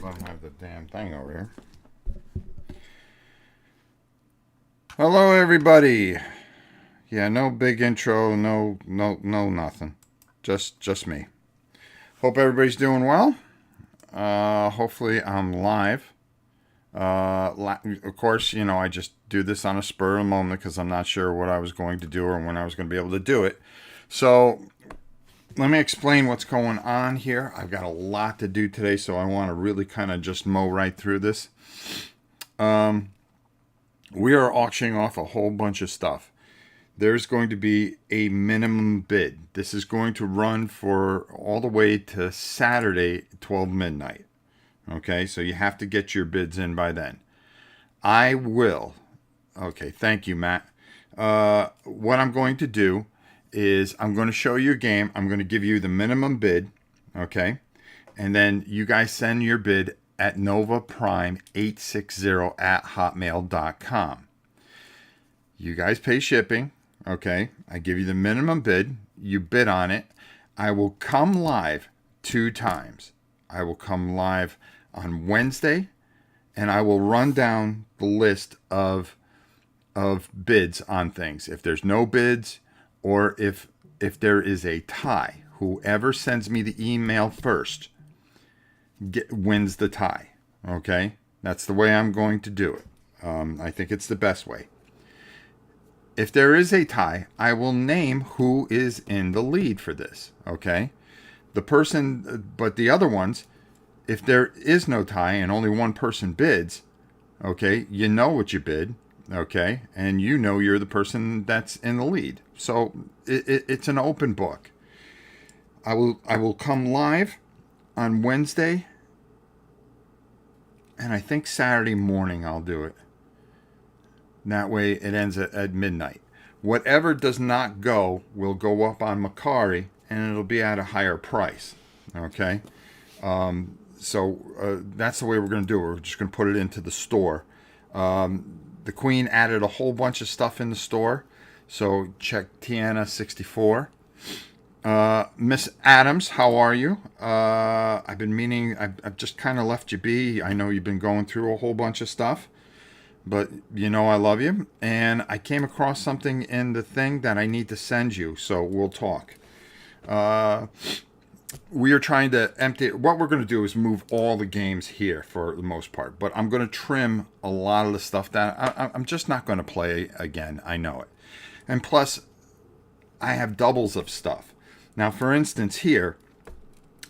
I have the damn thing over here. Hello, everybody. Yeah, no big intro, no nothing. Just me. Hope everybody's doing well. Hopefully I'm live. Of course, you know, I just do this on a spur of the moment because I'm not sure what I was going to do or when I was going to be able to do it. So let me explain what's going on here. I've got a lot to do today, so I want to really kind of just mow right through this. We are auctioning off a whole bunch of stuff. There's going to be a minimum bid. This is going to run for all the way to Saturday, 12 midnight. Okay, so you have to get your bids in by then. I will. Okay, thank you, Matt. What I'm going to do is I'm going to show you a game. I'm going to give you the minimum bid, okay? And then you guys send your bid at novaprime860@hotmail.com. You guys pay shipping, okay? I give you the minimum bid. You bid on it. I will come live 2 times. I will come live on Wednesday, and I will run down the list of bids on things. If there's no bids, or if there is a tie, whoever sends me the email first wins the tie. Okay, that's the way I'm going to do it. I think it's the best way. If there is a tie, I will name who is in the lead for this. Okay, the person, but the other ones, if there is no tie and only one person bids, okay, you know what you bid, okay, and you know you're the person that's in the lead. So it's an open book. I will come live on Wednesday, and I think Saturday morning I'll do it. That way it ends at midnight. Whatever does not go will go up on Macari, and it'll be at a higher price. Okay. So that's the way we're going to do it. We're just going to put it into the store. The Queen added a whole bunch of stuff in the store. So check Tiana64. Miss Adams, how are you? I've been meaning, I've just kind of left you be. I know you've been going through a whole bunch of stuff. But you know I love you. And I came across something in the thing that I need to send you. So we'll talk. We are trying to empty. What we're going to do is move all the games here for the most part. But I'm going to trim a lot of the stuff that I'm just not going to play again. I know it. And plus, I have doubles of stuff. Now, for instance, here,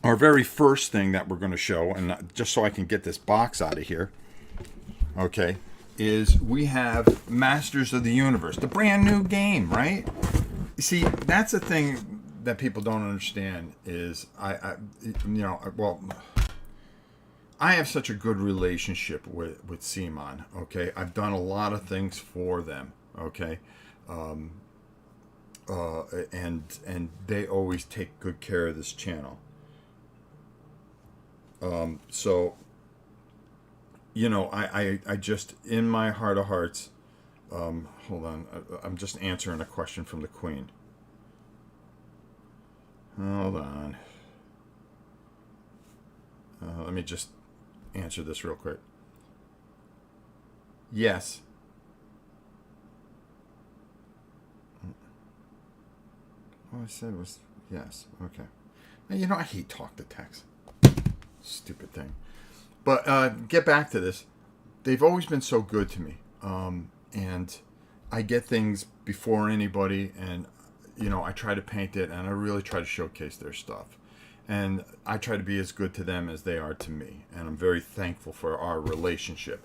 our very first thing that we're going to show, and just so I can get this box out of here, okay, is we have Masters of the Universe, the brand new game, right? You see, that's the thing that people don't understand is I have such a good relationship with Simon, okay? I've done a lot of things for them, okay? And they always take good care of this channel. So, you know, I just, in my heart of hearts, hold on, I'm just answering a question from the Queen. Hold on. Let me just answer this real quick. Yes. All I said was yes. Okay. Now, you know, I hate talk to text. Stupid thing. But get back to this. They've always been so good to me. And I get things before anybody, and you know, I try to paint it, and I really try to showcase their stuff. And I try to be as good to them as they are to me. And I'm very thankful for our relationship.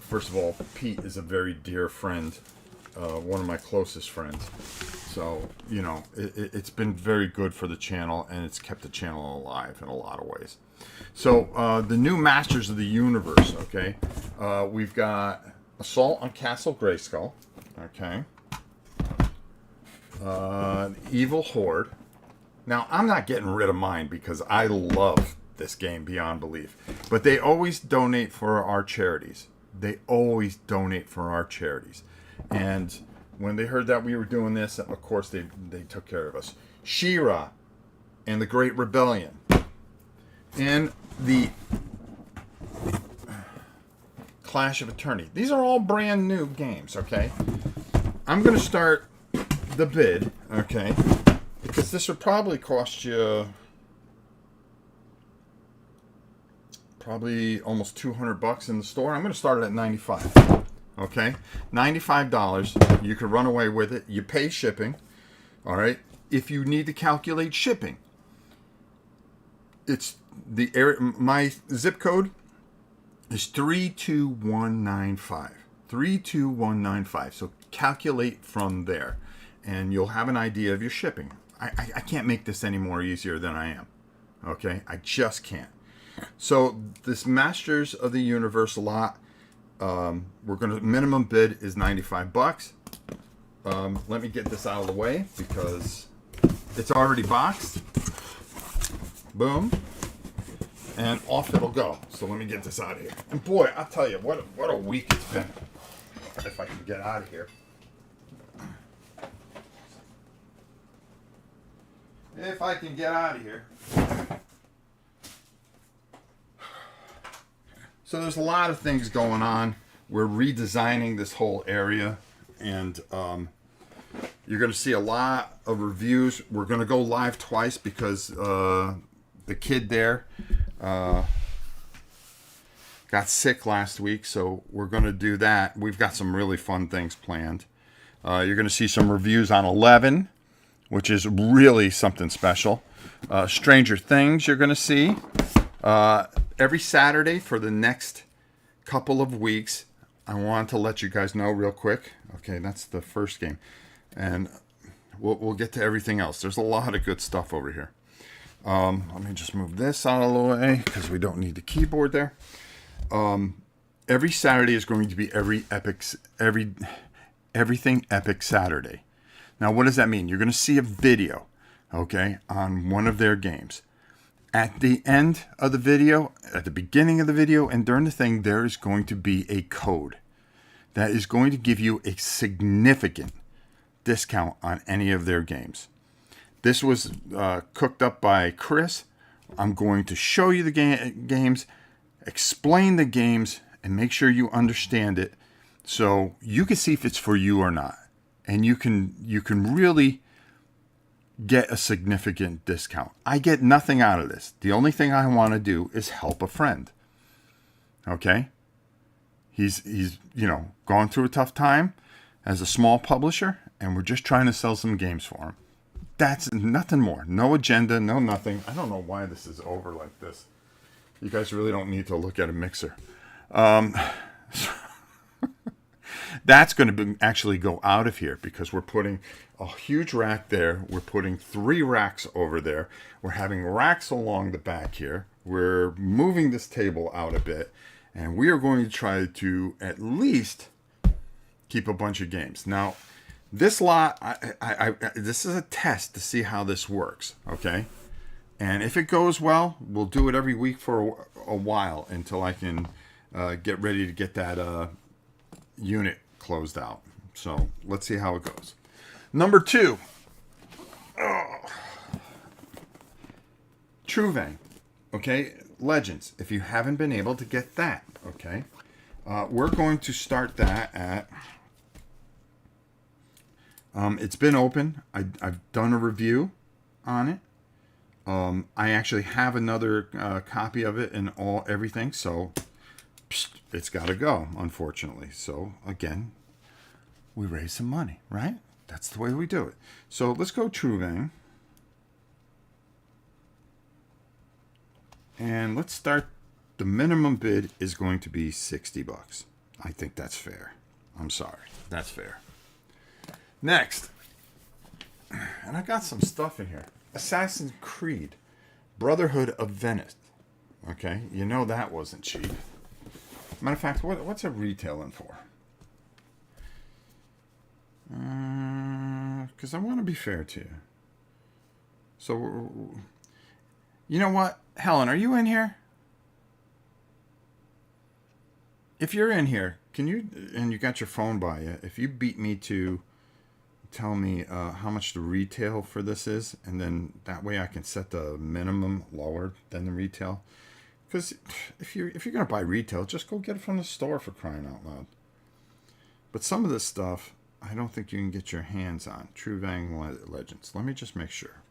First of all, Pete is a very dear friend, one of my closest friends. So, you know, it's been very good for the channel, and it's kept the channel alive in a lot of ways. So, the new Masters of the Universe, okay? We've got Assault on Castle Grayskull, okay? Evil Horde. Now, I'm not getting rid of mine because I love this game beyond belief. But they always donate for our charities. They always donate for our charities. And when they heard that we were doing this, of course, they took care of us. She-Ra and the Great Rebellion. and the Clash of Eternity. These are all brand new games, okay? I'm going to start the bid, okay? Because this would probably cost you probably almost $200 in the store. I'm going to start it at $95. Okay? $95. You could run away with it. You pay shipping. All right? If you need to calculate shipping, it's the area, my zip code is 32195. 32195. So calculate from there, and you'll have an idea of your shipping. I can't make this any more easier than I am. Okay? I just can't. So this Masters of the Universe lot, we're gonna minimum bid is $95. Let me get this out of the way because it's already boxed. Boom. And off it'll go. So let me get this out of here. And boy, I'll tell you, what a week it's been. If I can get out of here. If I can get out of here. So there's a lot of things going on. We're redesigning this whole area, and you're going to see a lot of reviews. We're going to go live twice because the kid there got sick last week, so we're going to do that. We've got some really fun things planned. You're going to see some reviews on 11, which is really something special. Stranger Things you're going to see. Every Saturday for the next couple of weeks, I want to let you guys know real quick. Okay, that's the first game. And we'll get to everything else. There's a lot of good stuff over here. Let me just move this out of the way because we don't need the keyboard there. Every Saturday is going to be everything epic Saturday. Now, what does that mean? You're going to see a video, okay, on one of their games. At the end of the video, at the beginning of the video, and during the thing, there is going to be a code that is going to give you a significant discount on any of their games. This was cooked up by Chris. I'm going to show you the games, explain the games, and make sure you understand it so you can see if it's for you or not. And you can really get a significant discount. I get nothing out of this. The only thing I want to do is help a friend. Okay? He's going through a tough time as a small publisher, and we're just trying to sell some games for him. That's nothing more. No agenda, no nothing. I don't know why this is over like this. You guys really don't need to look at a mixer. That's going to actually go out of here because we're putting a huge rack there. We're putting 3 racks over there. We're having racks along the back here. We're moving this table out a bit. And we are going to try to at least keep a bunch of games. Now, this lot, this is a test to see how this works, okay? And if it goes well, we'll do it every week for a while until I can get ready to get that unit closed out. So let's see how it goes. Number 2, Trudvang, okay, Legends. If you haven't been able to get that, okay, we're going to start that at. It's been open. I've done a review on it. I actually have another copy of it and everything. So it's got to go, unfortunately. So again, we raise some money, right? That's the way we do it. So let's go Trudvang. And let's start. The minimum bid is going to be $60. I think that's fair. I'm sorry. That's fair. Next. And I got some stuff in here. Assassin's Creed. Brotherhood of Venice. Okay. You know that wasn't cheap. Matter of fact, what's it retailing for? Because I want to be fair to you. So, you know what? Helen, are you in here? If you're in here, can you, and you got your phone by you, if you beat me to tell me how much the retail for this is, and then that way I can set the minimum lower than the retail. Because if you're gonna buy retail, just go get it from the store, for crying out loud. But some of this stuff, I don't think you can get your hands on. Trudvang Legends. Let me just make sure.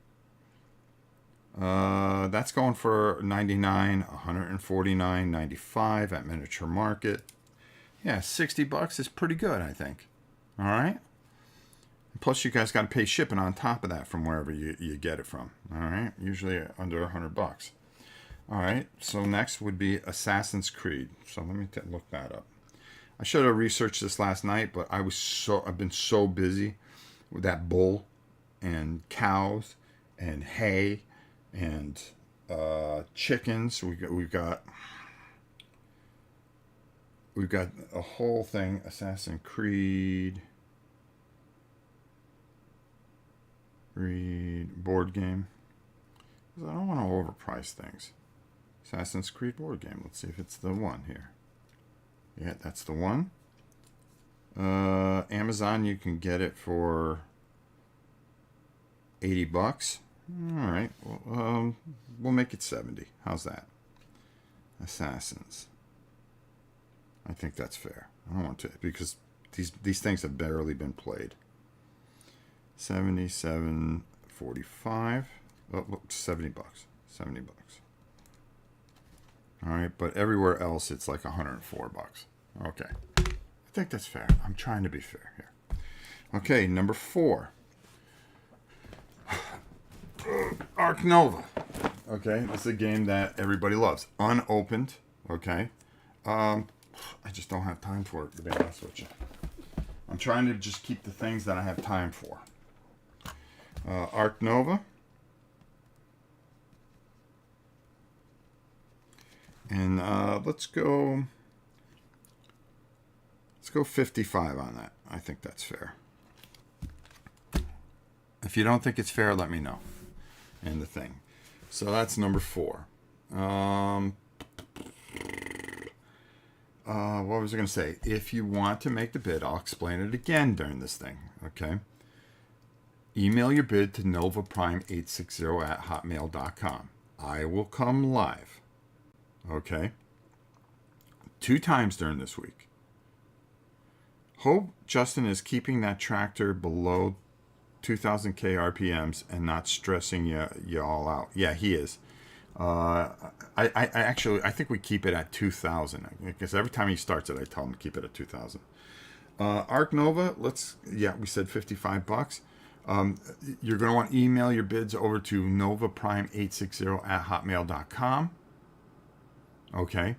That's going for $99, $149.95 at Miniature Market. Yeah, $60 is pretty good, I think. All right. Plus, you guys got to pay shipping on top of that from wherever you get it from. All right, usually under $100. All right. So next would be Assassin's Creed. So let me look that up. I should have researched this last night, but I've been so busy with that bull and cows and hay and chickens. We've got a whole thing. Assassin's Creed board game. I don't want to overprice things. Assassin's Creed board game. Let's see if it's the one here. Yeah, that's the one. Amazon, you can get it for $80. All right. Well, we'll make it 70. How's that? Assassins. I think that's fair. I don't want to, because these things have barely been played. $77.45. Oh, look, $70. $70. All right, but everywhere else it's like $104. Okay, I think that's fair. I'm trying to be fair here. Okay, number 4. Ark Nova. Okay, this is a game that everybody loves. Unopened. Okay, I just don't have time for it, to be honest with you. I'm trying to just keep the things that I have time for. Ark Nova. And let's go 55 on that. I think that's fair. If you don't think it's fair, let me know. And the thing. So that's number 4. What was I going to say? If you want to make the bid, I'll explain it again during this thing. Okay. Email your bid to novaprime860@hotmail.com. I will come live. Okay. 2 times during this week. Hope Justin is keeping that tractor below 2000k RPMs and not stressing you all out. Yeah, he is. I think we keep it at 2000, because every time he starts it, I tell him to keep it at 2000. Ark Nova, we said $55. You're going to want to email your bids over to novaprime860@hotmail.com. Okay.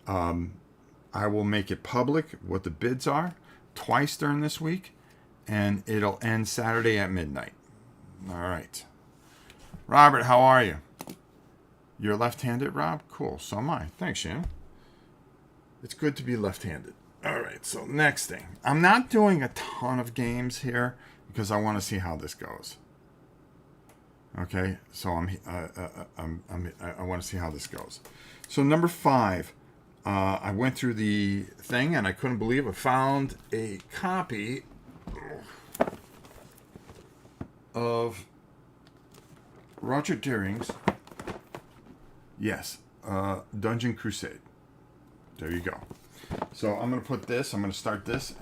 I will make it public what the bids are twice during this week, and it'll end Saturday at midnight. All right. Robert, how are you? You're left-handed, Rob? Cool. So am I. Thanks, Shannon. It's good to be left-handed. All right. So next thing. I'm not doing a ton of games here because I want to see how this goes. Okay. So I want to see how this goes. So number 5. I went through the thing and I couldn't believe I found a copy of Roger Deering's Dungeon Crusade. There you go. So I'm going to start this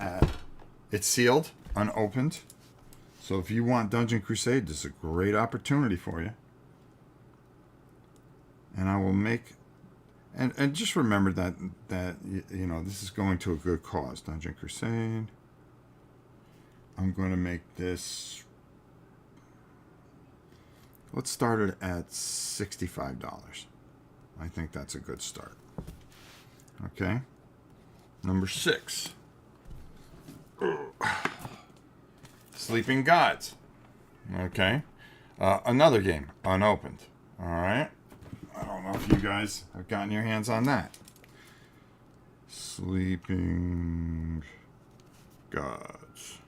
it's sealed, unopened. So if you want Dungeon Crusade, this is a great opportunity for you. And I will make, and just remember that this is going to a good cause. Dungeon Crusade. I'm going to make this, let's start it at $65. I think that's a good start. Okay. Number 6. Sleeping Gods. Okay. Another game, unopened. All right. I don't know if you guys have gotten your hands on that. Sleeping Gods.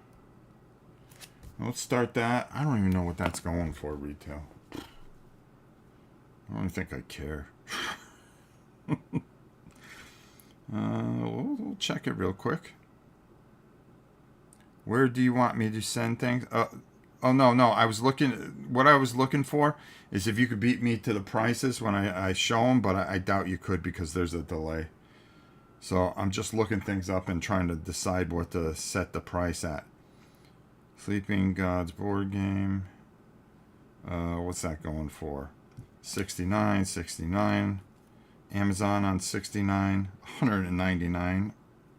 Let's start that. I don't even know what that's going for retail. I don't think I care. We'll check it real quick. Where do you want me to send things? Oh, no, no. What I was looking for is if you could beat me to the prices when I show them, but I doubt you could because there's a delay. So I'm just looking things up and trying to decide what to set the price at. Sleeping Gods board game. What's that going for? 69, 69. Amazon on 69, 199.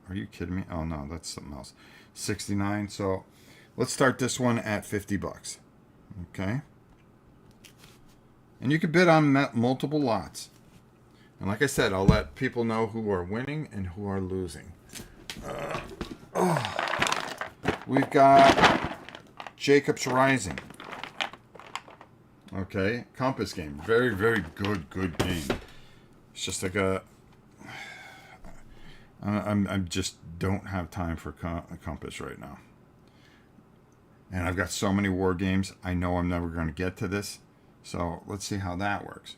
Are you kidding me? Oh no, that's something else. 69. So let's start this one at 50 bucks. Okay. And you can bid on multiple lots. And like I said, I'll let people know who are winning and who are losing. We've got Jacob's Rising. Okay, Compass game. Very, very good game. It's just like I just don't have time for Compass right now. And I've got so many war games. I know I'm never going to get to this. So let's see how that works.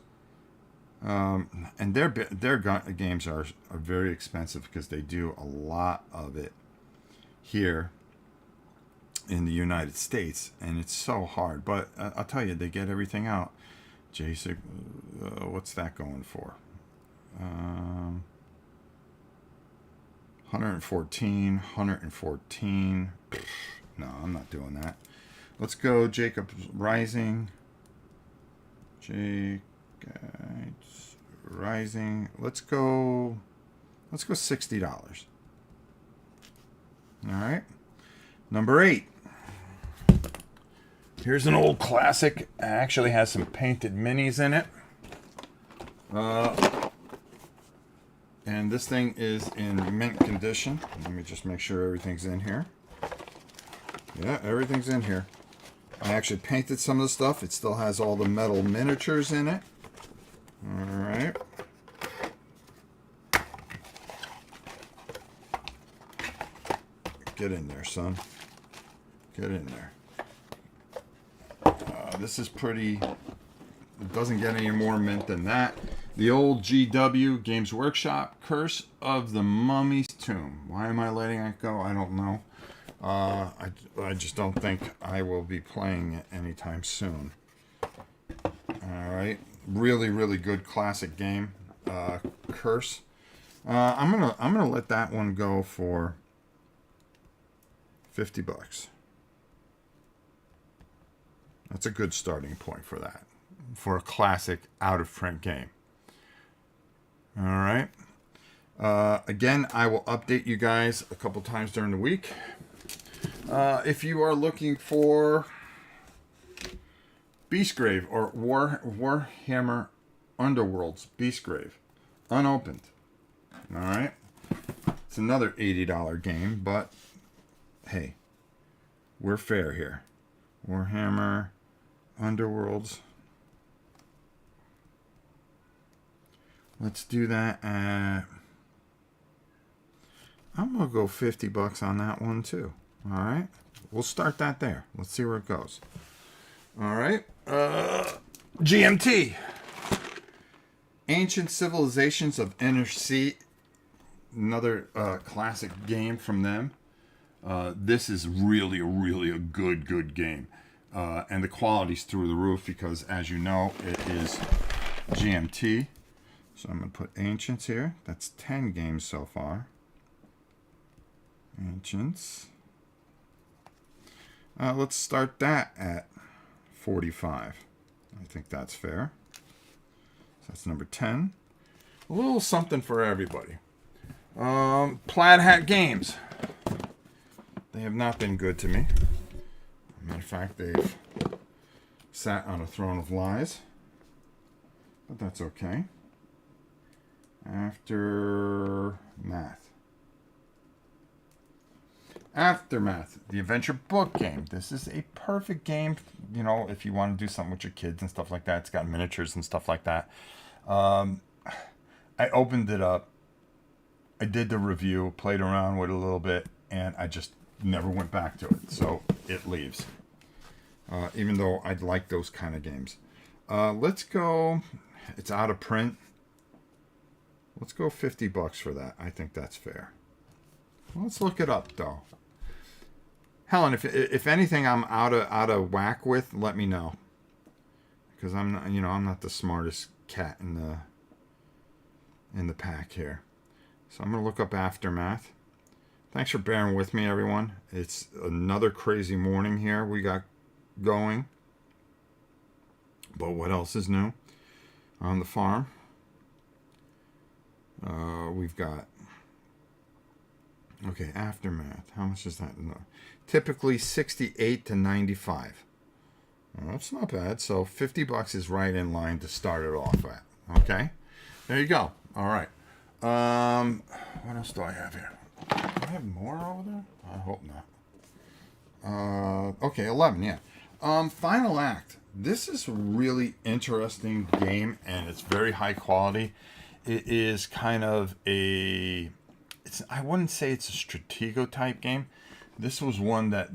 And their games are very expensive because they do a lot of it here in the United States, and it's so hard. But I'll tell you, they get everything out. Jason, what's that going for? 114. No, I'm not doing that. Let's go Jacob's Rising. Jacob's Rising. Let's go $60. All right. Number 8. Here's an old classic. It actually has some painted minis in it. And this thing is in mint condition. Let me just make sure everything's in here. Yeah, everything's in here. I actually painted some of the stuff. It still has all the metal miniatures in it. All right. Get in there, son. Get in there. This is pretty... It doesn't get any more mint than that. The old GW Games Workshop Curse of the Mummy's Tomb. Why am I letting it go? I don't know. I just don't think I will be playing it anytime soon. All right. Really, really good classic game. Curse. I'm gonna let that one go for $50. That's a good starting point for that. For a classic out-of-print game. All right. Again, I will update you guys a couple times during the week. If you are looking for Beastgrave or Warhammer Underworlds Beastgrave, unopened. All right. It's another $80 game, but hey, we're fair here. Warhammer Underworlds. Let's do that at... I'm going to go $50 on that one too. All right. We'll start that there. Let's see where it goes. All right. GMT. Ancient Civilizations of Inner Sea. Another classic game from them. This is really a good game. And the quality's through the roof because, as you know, it is GMT. So I'm going to put Ancients here. That's 10 games so far. Ancients. Let's start that at 45. I think that's fair. So that's number 10. A little something for everybody. Plaid Hat Games. They have not been good to me. Matter of fact, they've sat on a throne of lies. But that's okay. Aftermath, the adventure book game. This is a perfect game, you know, if you want to do something with your kids and stuff like that. It's got miniatures and stuff like that. I opened it up. I did the review, played around with it a little bit, and I just never went back to it. So it leaves. Even though I'd like those kind of games. Let's go. It's out of print. Let's go $50 for that. I think that's fair. Let's look it up, though. Helen, if anything I'm out of whack with, let me know. Because I'm not, I'm not the smartest cat in the pack here. So I'm going to look up Aftermath. Thanks for bearing with me, everyone. It's another crazy morning here we got going. But what else is new on the farm? We've got... Okay, Aftermath. How much is that? No. Typically 68 to 95. Well, that's not bad. So $50 is right in line to start it off at. Okay, there you go. All right. What else do I have here? Do I have more over there? I hope not. Okay, 11. Yeah. Final Act. This is a really interesting game, and it's very high quality. It is kind of a... I wouldn't say it's a Stratego type game. This was one that,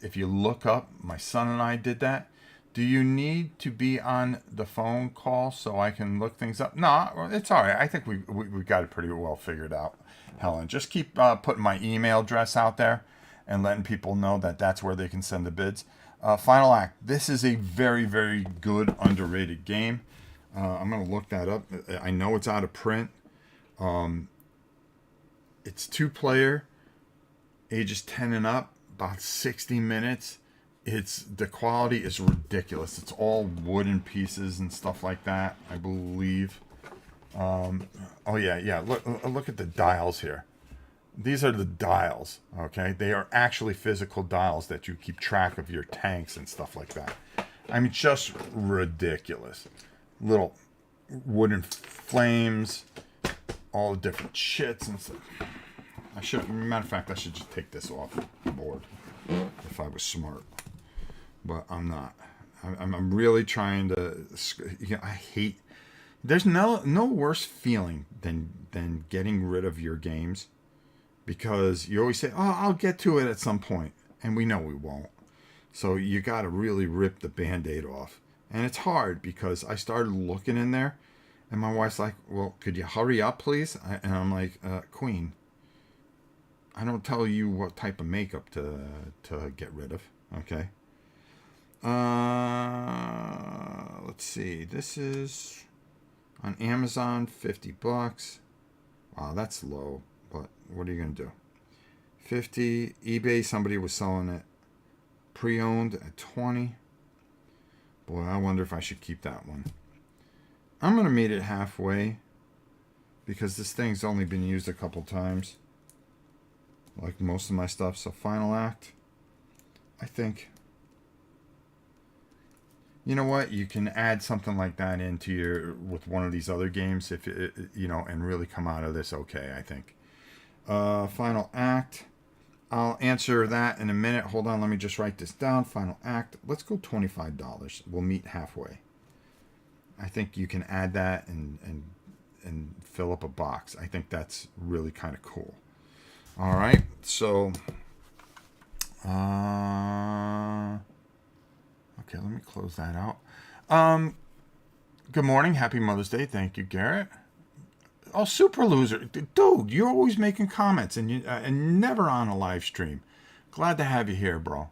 if you look up, my son and I did that. Do you need to be on the phone call so I can look things up? No, it's all right. I think we got it pretty well figured out, Helen. Just keep putting my email address out there and letting people know that that's where they can send the bids. Final Act. This is a very, very good, underrated game. I'm going to look that up. I know it's out of print. It's 2-player, ages 10 and up, about 60 minutes. The quality is ridiculous. It's all wooden pieces and stuff like that, I believe. Oh yeah. Look at the dials here. These are the dials, okay? They are actually physical dials that you keep track of your tanks and stuff like that. I mean, just ridiculous. Little wooden flames, all the different shits and stuff. Matter of fact, I should just take this off the board if I was smart. But I'm not. I'm really trying to. I hate. There's no worse feeling than getting rid of your games, because you always say, "Oh, I'll get to it at some point," and we know we won't. So you got to really rip the Band-Aid off, and it's hard because I started looking in there, and my wife's like, "Well, could you hurry up, please?" And I'm like, "Queen, I don't tell you what type of makeup to get rid of, okay?" Let's see. This is on Amazon, $50. Wow, that's low, but what are you gonna do? 50. eBay, somebody was selling it pre-owned at 20. Boy, I wonder if I should keep that one. I'm gonna meet it halfway because this thing's only been used a couple times, like most of my stuff. So Final Act, I think, you know what, you can add something like that into with one of these other games, if it, and really come out of this okay, I think. Final Act, I'll answer that in a minute. Hold on, let me just write this down. Final Act, let's go $25. We'll meet halfway. I think you can add that and fill up a box. I think that's really kind of cool. All right, so okay, let me close that out. Good morning, happy Mother's Day. Thank you, Garrett. Oh, Super Loser, dude, you're always making comments and never on a live stream. Glad to have you here, bro.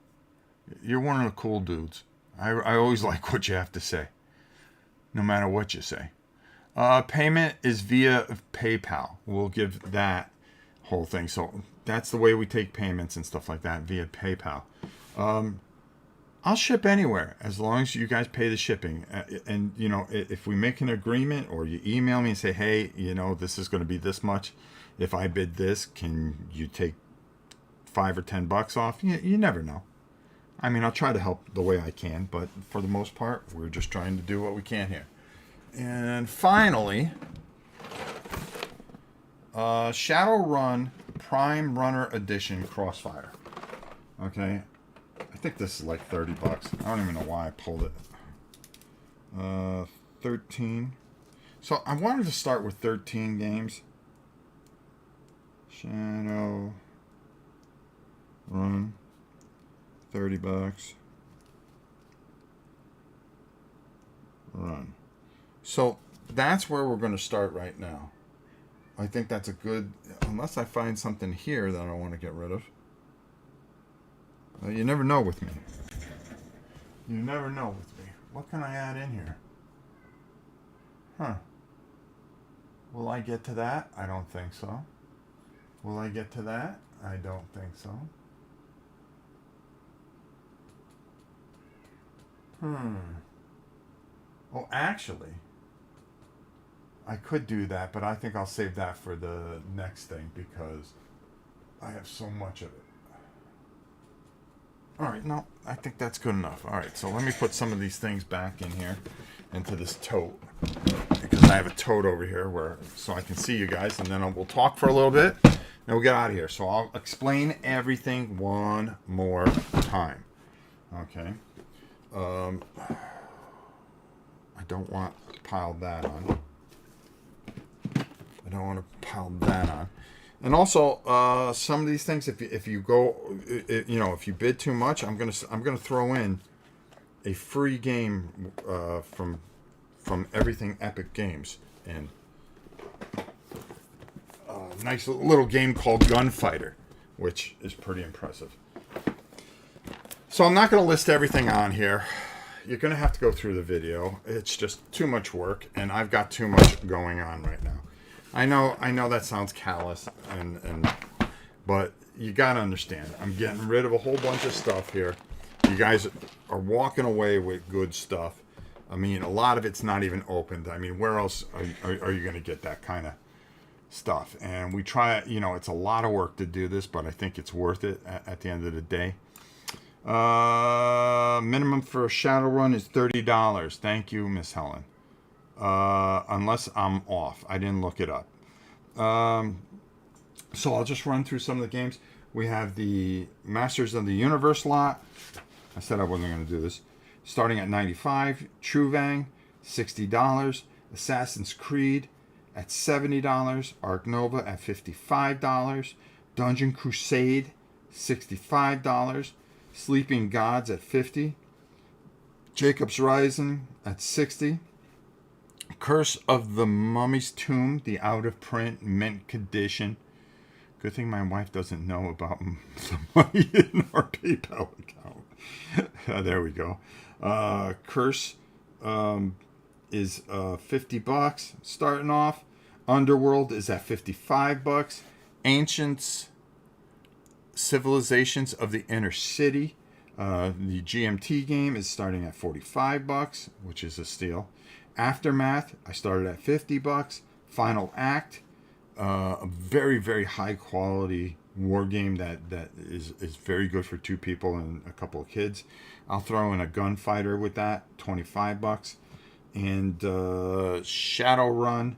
You're one of the cool dudes. I always like what you have to say, no matter what you say. Payment is via PayPal. We'll give that whole thing. So that's the way we take payments and stuff like that, via PayPal. I'll ship anywhere as long as you guys pay the shipping. And if we make an agreement, or you email me and say, hey, this is going to be this much. If I bid this, can you take $5 or $10 off? You never know. I mean, I'll try to help the way I can, but for the most part, we're just trying to do what we can here. And finally, Shadowrun Prime Runner Edition Crossfire. Okay, I think this is like $30. I don't even know why I pulled it. 13. So I wanted to start with 13 games. Shadowrun, $30. Run. So that's where we're going to start right now. I think that's a good, unless I find something here that I want to get rid of. Well, you never know with me. You never know with me. What can I add in here? Huh. Will I get to that? I don't think so. Will I get to that? I don't think so. Oh, actually, I could do that, but I think I'll save that for the next thing because I have so much of it. All right, no, I think that's good enough. All right, so let me put some of these things back in here into this tote because I have a tote over here so I can see you guys, and then we'll talk for a little bit, and we'll get out of here. So I'll explain everything one more time. Okay. I don't want to pile that on. I don't want to pile that on. And also, some of these things, if you go, if you bid too much, I'm gonna throw in a free game from Everything Epic Games, and a nice little game called Gunfighter, which is pretty impressive. So I'm not going to list everything on here. You're going to have to go through the video. It's just too much work, and I've got too much going on right now. I know that sounds callous, but you got to understand. I'm getting rid of a whole bunch of stuff here. You guys are walking away with good stuff. I mean, a lot of it's not even opened. I mean, where else are you going to get that kind of stuff? And we try, it's a lot of work to do this, but I think it's worth it at the end of the day. Minimum for a Shadowrun is $30. Thank you, Miss Helen. Unless I'm off. I didn't look it up. So I'll just run through some of the games. We have the Masters of the Universe lot. I said I wasn't going to do this. Starting at $95. Trudvang, $60. Assassin's Creed at $70. Ark Nova at $55. Dungeon Crusade, $65. Sleeping Gods at $50. Jacob's Rising at $60. Curse of the Mummy's Tomb, the out-of-print mint condition. Good thing my wife doesn't know about the money in our PayPal account. There we go. Curse is $50 starting off. Underworld is at $55. Ancients, Civilizations of the Inner City. The GMT game is starting at $45, which is a steal. Aftermath, I started at $50. Final Act, a very, very high quality war game that is very good for two people and a couple of kids. I'll throw in a Gunfighter with that, $25. And Shadowrun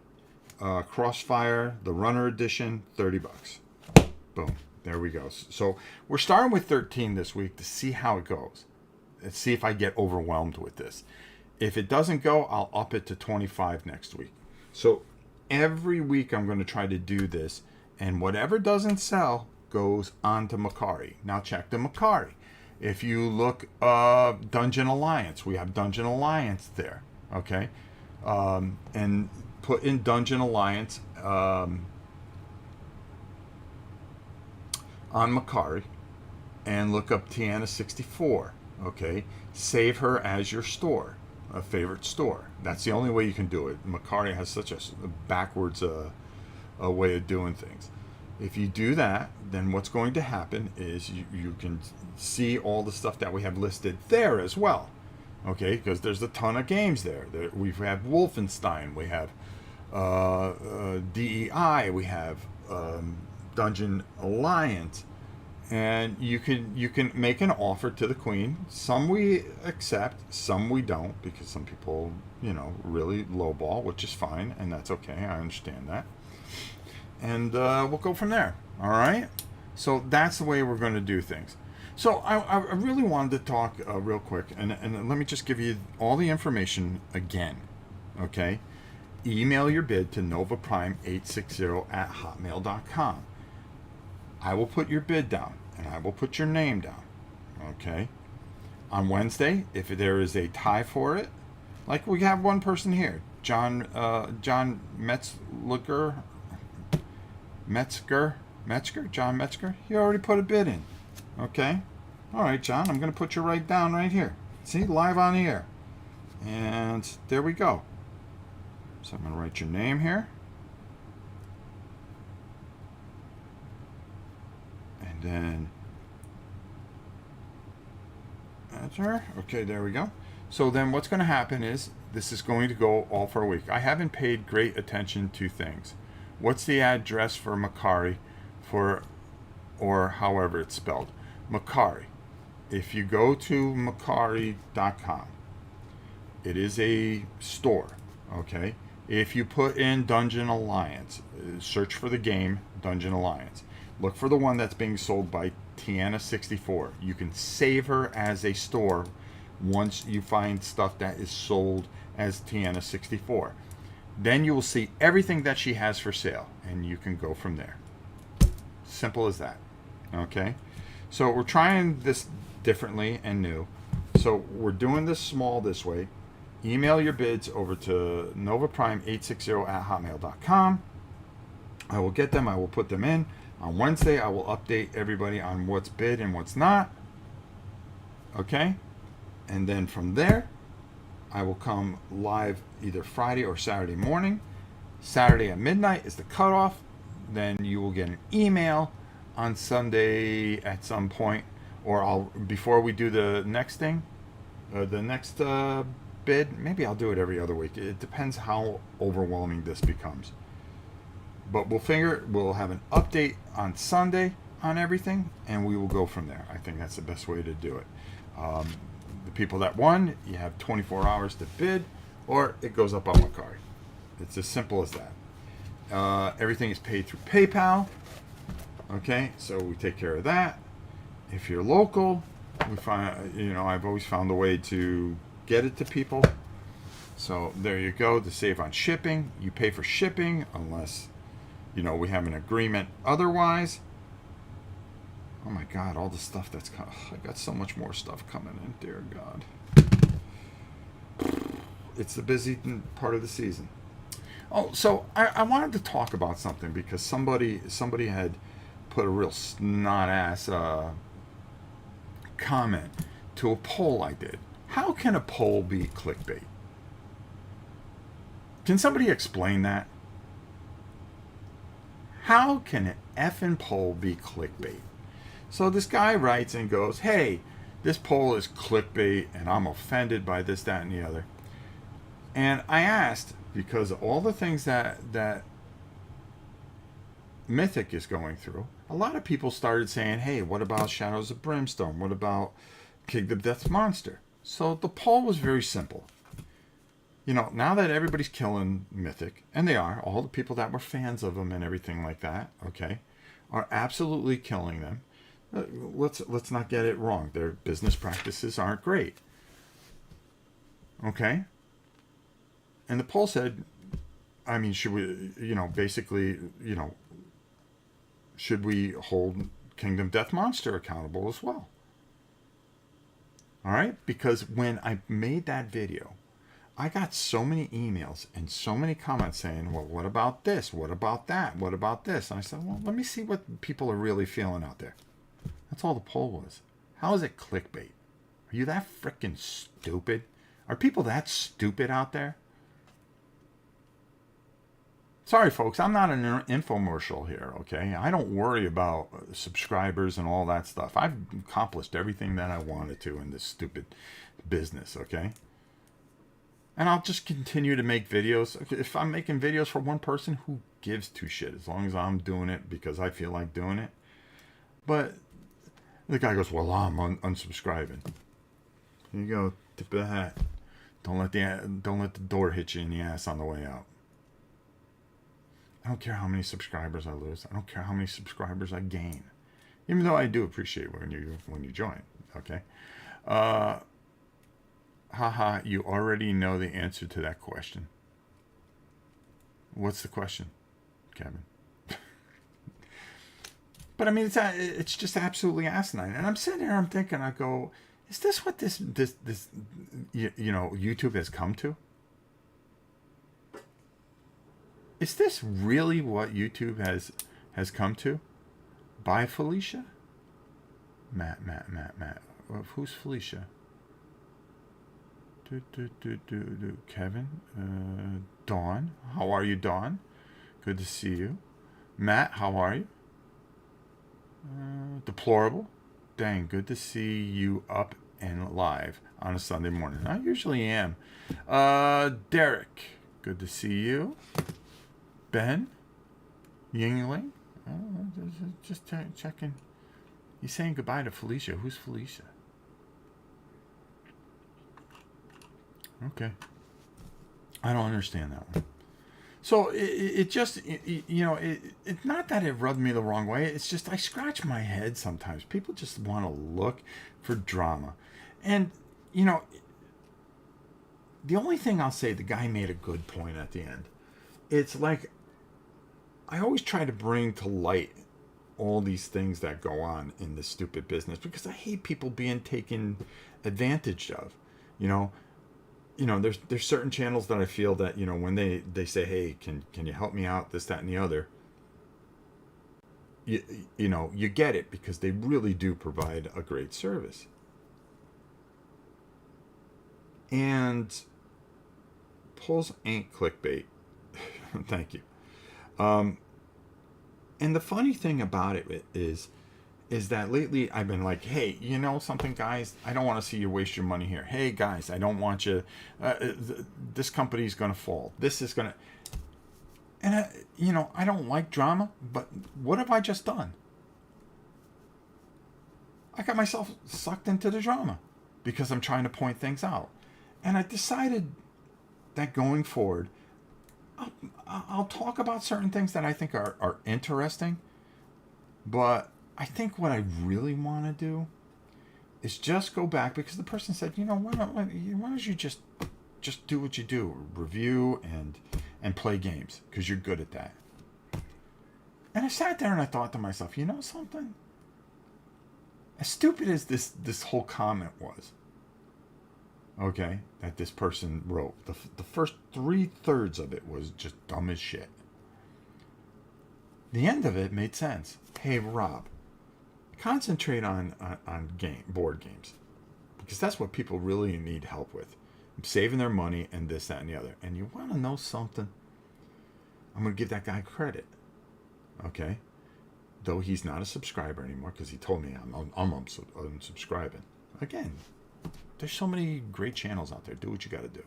Crossfire, the Runner Edition, $30. Boom. There we go. So we're starting with 13 this week to see how it goes. Let's see if I get overwhelmed with this. If it doesn't go, I'll up it to 25 next week. So every week I'm going to try to do this, and whatever doesn't sell goes on to Macari. Now check the Macari. If you look Dungeon Alliance, we have Dungeon Alliance there. Okay, and put in Dungeon Alliance on Macari and look up Tiana64. Okay, save her as your store, a favorite store. That's the only way you can do it. Macari has such a backwards a way of doing things. If you do that, then what's going to happen is you can see all the stuff that we have listed there as well. Okay, because there's a ton of games there. We have Wolfenstein, we have DEI, we have Dungeon Alliance, and you can make an offer to the Queen. Some we accept, some we don't, because some people really lowball, which is fine, and that's okay. I understand that, and we'll go from there. All right. So that's the way we're going to do things. So I really wanted to talk real quick, and let me just give you all the information again. Okay. Email your bid to novaprime860@hotmail.com. I will put your bid down, and I will put your name down. Okay. On Wednesday, if there is a tie for it, like we have one person here, John Metzger, John Metzger, he already put a bid in. Okay. All right, John, I'm going to put you right down right here. See, live on the air. And there we go. So I'm going to write your name here. And then enter. Okay, there we go. So then what's going to happen is this is going to go all for a week. I haven't paid great attention to things. What's the address for Macari or however it's spelled? Macari. If you go to Macari.com, it is a store, okay? If you put in Dungeon Alliance, search for the game Dungeon Alliance. Look for the one that's being sold by Tiana64. You can save her as a store once you find stuff that is sold as Tiana64. Then you will see everything that she has for sale, and you can go from there. Simple as that, okay? So we're trying this differently and new. So we're doing this small this way. Email your bids over to novaprime860@hotmail.com. I will get them. I will put them in. On Wednesday, I will update everybody on what's bid and what's not. Okay? And then from there, I will come live either Friday or Saturday morning. Saturday at midnight is the cutoff. Then you will get an email on Sunday at some point, or I'll before we do the next thing, the next bid. Maybe I'll do it every other week. It depends how overwhelming this becomes. But we'll have an update on Sunday on everything, and we will go from there. I think that's the best way to do it. The people that won, you have 24 hours to bid, or it goes up on Macari. It's as simple as that. Everything is paid through PayPal. Okay, so we take care of that. If you're local, we find, I've always found a way to get it to people. So there you go. To save on shipping, you pay for shipping unless, we have an agreement otherwise. Oh my God, all the stuff that's coming. I got so much more stuff coming in, dear God. It's the busy part of the season. Oh, so I wanted to talk about something because somebody had put a real snot-ass comment to a poll I did. How can a poll be clickbait? Can somebody explain that? How can an effing poll be clickbait? So this guy writes and goes, hey, this poll is clickbait and I'm offended by this, that, and the other. And I asked, because of all the things that Mythic is going through, a lot of people started saying, hey, what about Shadows of Brimstone? What about King of Death Monster? So the poll was very simple. Now that everybody's killing Mythic, and they are, all the people that were fans of them and everything like that, okay, are absolutely killing them. Let's not get it wrong. Their business practices aren't great. Okay? And the poll said, should we, should we hold Kingdom Death Monster accountable as well? All right? Because when I made that video, I got so many emails and so many comments saying, well, what about this? What about that? What about this? And I said, well, let me see what people are really feeling out there. That's all the poll was. How is it clickbait? Are you that freaking stupid? Are people that stupid out there? Sorry, folks, I'm not an infomercial here, okay? I don't worry about subscribers and all that stuff. I've accomplished everything that I wanted to in this stupid business, okay? And I'll just continue to make videos. If I'm making videos for one person, who gives two shit? As long as I'm doing it because I feel like doing it. But the guy goes, well, I'm unsubscribing. Here you go. Tip of the hat. Don't let the door hit you in the ass on the way out. I don't care how many subscribers I lose. I don't care how many subscribers I gain. Even though I do appreciate when you join. Okay? Haha, you already know the answer to that question. What's the question, Kevin? But it's just absolutely asinine. And I'm sitting there, I'm thinking, I go, is this what this YouTube has come to? Is this really what YouTube has come to? By Felicia? Matt. Who's Felicia? Kevin. Dawn. How are you, Dawn? Good to see you. Matt, how are you? Deplorable. Dang, good to see you up and live on a Sunday morning. I usually am. Derek, good to see you. Ben, Yingling, just checking. He's saying goodbye to Felicia. Who's Felicia? Okay. I don't understand that one. So it just, it's not that it rubbed me the wrong way. It's just I scratch my head sometimes. People just want to look for drama. And, the only thing I'll say, the guy made a good point at the end. It's like, I always try to bring to light all these things that go on in this stupid business because I hate people being taken advantage of. There's certain channels that I feel that, when they say, hey, can you help me out, this, that, and the other, you get it because they really do provide a great service. And polls ain't clickbait. Thank you. And the funny thing about it is that lately I've been like, hey, you know something, guys? I don't want to see you waste your money here. Hey, guys, I don't want you. This company's going to fall. This is going to. And, I don't like drama, but what have I just done? I got myself sucked into the drama because I'm trying to point things out. And I decided that going forward, I'll talk about certain things that I think are interesting, but I think what I really want to do is just go back because the person said, why don't you just do what you do, review and play games because you're good at that. And I sat there and I thought to myself, you know something? As stupid as this whole comment was, okay, that this person wrote, the first 3/3 of it was just dumb as shit. The end of it made sense. Hey, Rob, concentrate on board games because that's what people really need help with, saving their money and this, that, and the other. And you want to know something? I'm going to give that guy credit, okay? Though he's not a subscriber anymore because he told me I'm unsubscribing. Again, there's so many great channels out there. Do what you got to do,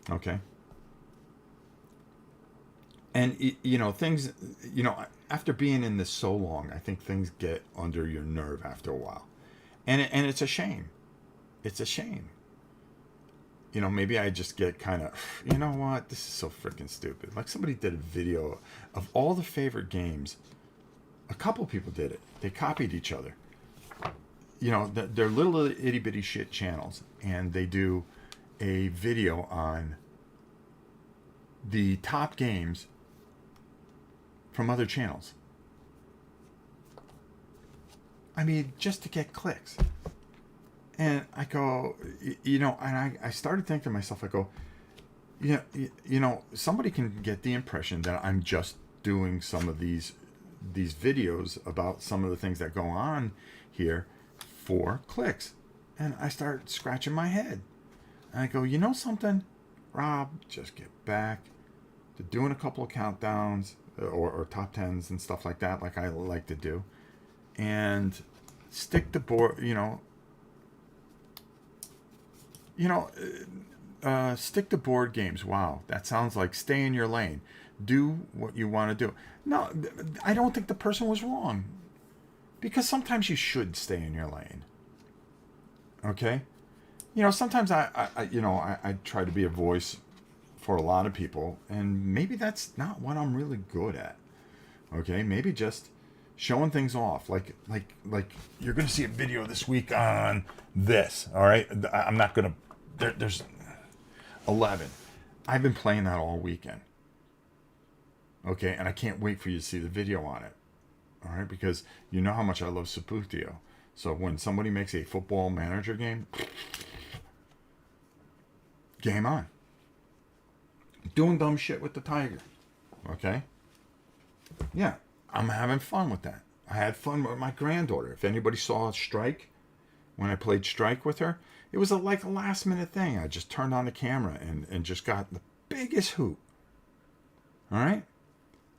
okay? And, things, after being in this so long, I think things get under your nerve after a while. And it's a shame. It's a shame. Maybe I just get kind of, you know what? This is so freaking stupid. Like somebody did a video of all the favorite games. A couple people did it. They copied each other. They're little itty bitty shit channels. And they do a video on the top games from other channels. I mean, just to get clicks. And I go, and I started thinking to myself, I go, somebody can get the impression that I'm just doing some of these videos about some of the things that go on here for clicks. And I start scratching my head. And I go, you know something, Rob, just get back to doing a couple of countdowns or top tens and stuff like that, like I like to do, and stick to board, stick to board games. Wow, that sounds like stay in your lane. Do what you want to do. No, I don't think the person was wrong, because sometimes you should stay in your lane. Okay, sometimes I try to be a voice for a lot of people, and maybe that's not what I'm really good at. Okay, maybe just showing things off, like you're gonna see a video this week on this. All right, I'm not gonna. There's 11. I've been playing that all weekend. Okay, and I can't wait for you to see the video on it. All right, because you know how much I love Saputio. So when somebody makes a football manager game on. Doing dumb shit with the tiger. Okay? Yeah, I'm having fun with that. I had fun with my granddaughter. If anybody saw Strike, when I played Strike with her, it was like a last minute thing. I just turned on the camera and just got the biggest hoot. All right?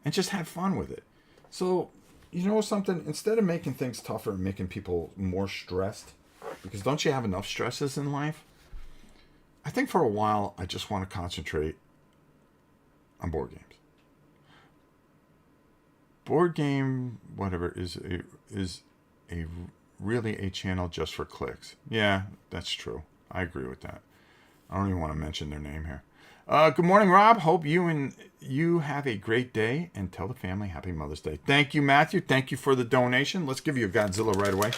And just had fun with it. So, you know something? Instead of making things tougher and making people more stressed, because don't you have enough stresses in life? I think for a while, I just want to concentrate on board games. Board game, whatever, is a really a channel just for clicks. Yeah, that's true. I agree with that. I don't even want to mention their name here. Good morning, Rob. Hope you have a great day, and tell the family Happy Mother's Day. Thank you, Matthew. Thank you for the donation. Let's give you a Godzilla right away.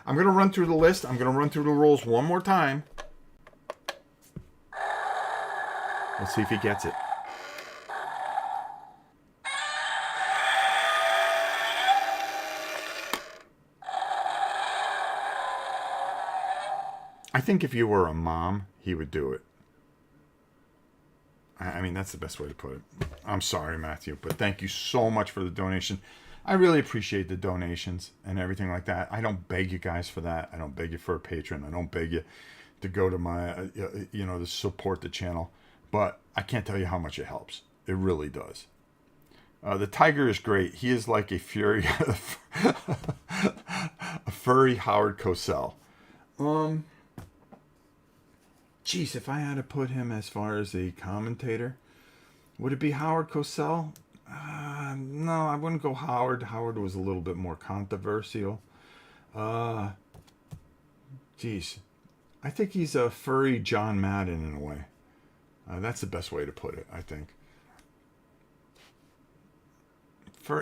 I'm going to run through the list. I'm going to run through the rules one more time. Let's see if he gets it. I think if you were a mom, he would do it. I mean, that's the best way to put it. I'm sorry, Matthew, but thank you so much for the donation. I really appreciate the donations and everything like that. I don't beg you guys for that. I don't beg you for a patron. I don't beg you to go to my, to support the channel. But I can't tell you how much it helps. It really does. The tiger is great. He is like a furry Howard Cosell. Geez, if I had to put him as far as a commentator, would it be Howard Cosell? No, I wouldn't go Howard. Howard was a little bit more controversial. Geez, I think he's a furry John Madden in a way. That's the best way to put it, I think.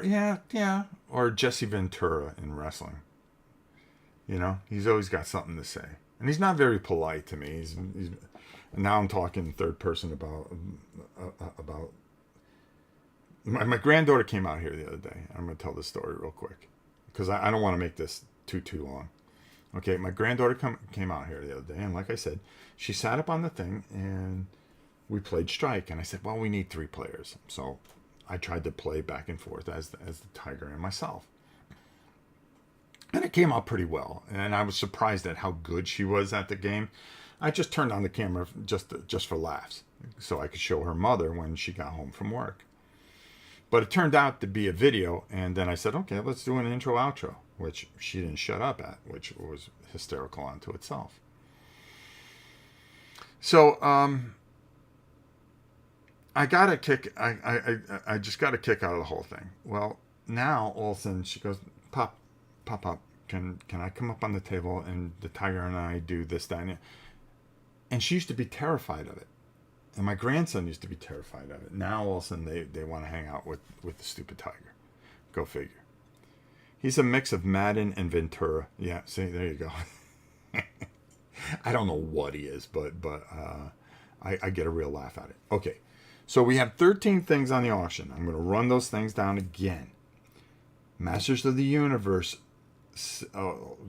Yeah. Or Jesse Ventura in wrestling. You know, he's always got something to say. And he's not very polite to me. He's now I'm talking third person about my granddaughter came out here the other day. I'm going to tell this story real quick because I don't want to make this too long. Okay, my granddaughter came out here the other day, and like I said, she sat up on the thing and we played Strike. And I said, well, we need 3 players. So I tried to play back and forth as the tiger and myself. And it came out pretty well. And I was surprised at how good she was at the game. I just turned on the camera just for laughs, so I could show her mother when she got home from work. But it turned out to be a video, and then I said, okay, let's do an intro-outro, which she didn't shut up at, which was hysterical unto itself. So, I got a kick. I just got a kick out of the whole thing. Well, now all of a sudden she goes, Pop, can I come up on the table and the tiger and I do this, that, and she used to be terrified of it. And my grandson used to be terrified of it. Now all of a sudden they want to hang out with the stupid tiger. Go figure. He's a mix of Madden and Ventura. Yeah, see, there you go. I don't know what he is, but I get a real laugh at it. Okay, so we have 13 things on the auction. I'm going to run those things down again. Masters of the Universe,